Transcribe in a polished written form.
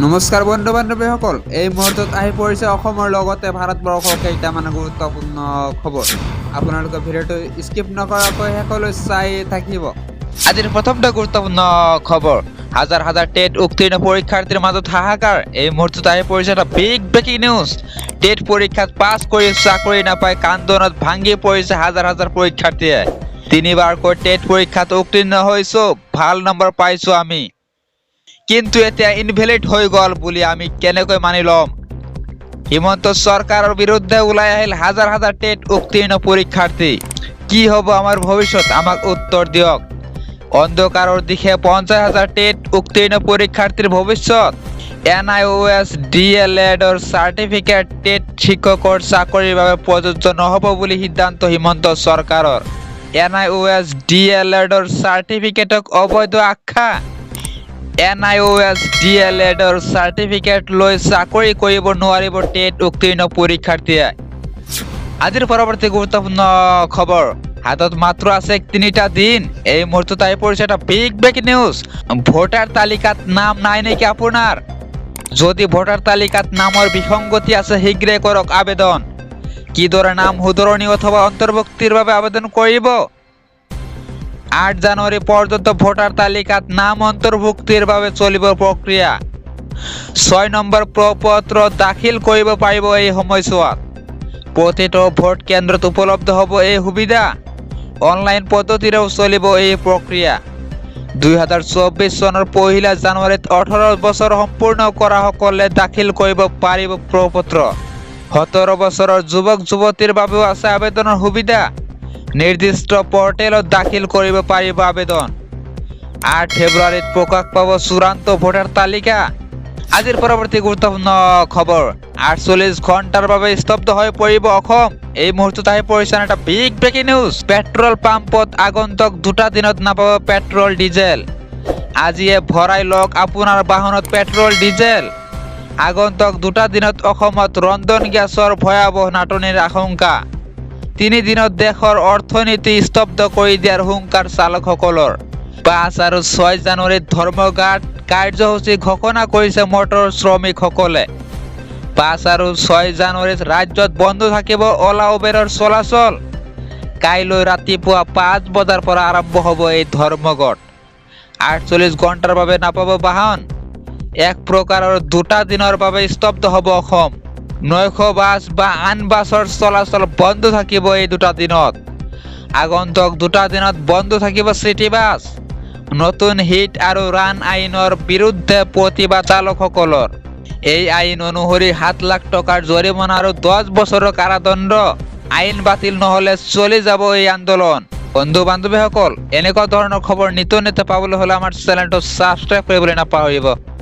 নমস্কাৰ বন্ধু বান্ধৱীসকল, এই মুহূৰ্তত আহি পৰিছে অসমৰ লগতে ভাৰতবৰ্ষৰ কেইটামান গুৰুত্বপূৰ্ণ খবৰ। আপোনালোকে ভিডিঅ'টো স্কিপ নকৰাকৈ শেষলৈ চাই থাকিব। আজিৰ প্ৰথমটা গুৰুত্বপূৰ্ণ খবৰ, হাজাৰ হাজাৰ টেট উত্তীৰ্ণ পৰীক্ষাৰ্থীৰ মাজত হাহাকাৰ। এই মুহূৰ্তত আহি পৰিছে এটা বিগ ব্ৰেকিং নিউজ। টেট পৰীক্ষাত পাছ কৰি চাকৰি নাপাই কান্দোনত ভাঙি পৰিছে হাজাৰ হাজাৰ পৰীক্ষাৰ্থীয়ে। তিনিবাৰকৈ টেট পৰীক্ষাত উত্তীৰ্ণ হৈছো, ভাল নম্বৰ পাইছো আমি, কিন্তু এতিয়া ইনভেলিড হৈ গ'ল বুলি আমি কেনেকৈ মানি ল'ম? হিমন্ত চৰকাৰৰ বিৰুদ্ধে ওলাই আহিল হাজাৰ হাজাৰ টেট উত্তীৰ্ণ পৰীক্ষাৰ্থী। কি হ'ব আমাৰ ভৱিষ্যত? আমাক উত্তৰ দিয়ক। অন্ধকাৰৰ দিশে 50,000 টেট উত্তীৰ্ণ পৰীক্ষাৰ্থীৰ ভৱিষ্যত। NIOS DLED চাৰ্টিফিকেট টেট শিক্ষকৰ চাকৰিৰ বাবে প্ৰযোজ্য নহ'ব বুলি সিদ্ধান্ত হিমন্ত চৰকাৰৰ। NIOS DLED চাৰ্টিফিকেটক অবৈধ আখ্যা। NIOS DLED চাৰ্টিফিকেট লৈ চাকৰি কৰিব নোৱাৰিব টেট উত্তীৰ্ণ পৰীক্ষাৰ্থীয়ে। আজিৰ পৰৱৰ্তী গুৰুত্বপূৰ্ণ খবৰ, হাতত মাত্ৰ আছে 3টা দিন। এই মুহূৰ্তত আহি পৰিছে এটা বিগ ব্ৰেকিং নিউজ। ভোটাৰ তালিকাত নাম নাই নেকি আপোনাৰ? যদি ভোটাৰ তালিকাত নামৰ বিসংগতি আছে, শীঘ্ৰে কৰক আবেদন। কিদৰে নাম শুধৰণি অথবা অন্তৰ্ভুক্তিৰ বাবে আবেদন কৰিব? 8 জানুৱাৰী পৰ্যন্ত ভোটাৰ তালিকাত নাম অন্তৰ্ভুক্তিৰ বাবে চলিব প্ৰক্ৰিয়া। 6 নম্বৰ প্ৰপত্ৰ দাখিল কৰিব পাৰিব এই সময়ছোৱাত। প্ৰতিটো ভোট কেন্দ্ৰত উপলব্ধ হ'ব এই সুবিধা। অনলাইন পদ্ধতিৰেও চলিব এই প্ৰক্ৰিয়া। 2024 চনৰ 1 জানুৱাৰীত 18 বছৰ সম্পূৰ্ণ কৰাসকলে দাখিল কৰিব পাৰিব প্ৰপত্ৰ। 17 বছৰৰ যুৱক যুৱতীৰ বাবেও আছে আবেদনৰ সুবিধা। নিৰ্দিষ্ট পৰ্টেলত দাখিল কৰিব পাৰিব আবেদন। 8 ফেব্ৰুৱাৰীত প্ৰকাশ পাব চূড়ান্ত ভোটাৰ তালিকা। আজিৰ পৰৱৰ্তী গুৰুত্বপূৰ্ণ খবৰ, 48 ঘণ্টাৰ বাবে স্তব্ধ হৈ পৰিব অসম। এই মুহূৰ্তত আহি পৰিছে এটা বিগ ব্ৰেকিং নিউজ। পেট্ৰল পাম্পত আগন্তুক 2টা দিনত নাপাব পেট্ৰল ডিজেল। আজিয়ে ভৰাই লওক আপোনাৰ বাহনত পেট্ৰল ডিজেল। আগন্তুক 2টা দিনত অসমত ৰন্ধন গেছৰ ভয়াৱহ নাটনিৰ আশংকা। 3 দিনত দেশৰ অৰ্থনীতি স্তব্ধ কৰি দিয়াৰ হুংকাৰ চালকসকলৰ। 5 আৰু 6 জানুৱাৰীত ধৰ্মঘাট কাৰ্যসূচী ঘোষণা কৰিছে মটৰ শ্ৰমিকসকলে। 5 আৰু 6 জানুৱাৰীত ৰাজ্যত বন্ধ থাকিব অলা উবেৰৰ চলাচল। কাইলৈ ৰাতিপুৱা 5 বজাৰ পৰা আৰম্ভ হ'ব এই ধৰ্মঘট। 48 ঘণ্টাৰ বাবে নাপাব বাহন। এক প্ৰকাৰৰ 2টা দিনৰ বাবে স্তব্ধ হ'ব অসম। 900 বাছ বা আন বাছৰ চলাচল বন্ধ থাকিব এই 2টা দিনত। আগন্তুক 2টা দিনত বন্ধ থাকিব চিটি বাছ। নতুন হিট আৰু ৰান আইনৰ বিৰুদ্ধে প্ৰতিবাদ চালকসকলৰ। এই আইন অনুসৰি 7 লাখ টকাৰ জৰিমনা আৰু 10 বছৰৰ কাৰাদণ্ড। আইন বাতিল নহ'লে চলি যাব এই আন্দোলন। বন্ধু বান্ধৱীসকল, এনেকুৱা ধৰণৰ খবৰ নিত্য নিত্য পাবলৈ হ'লে আমাৰ চেনেলটো ছাবস্ক্ৰাইব কৰিবলৈ নাপাহৰিব।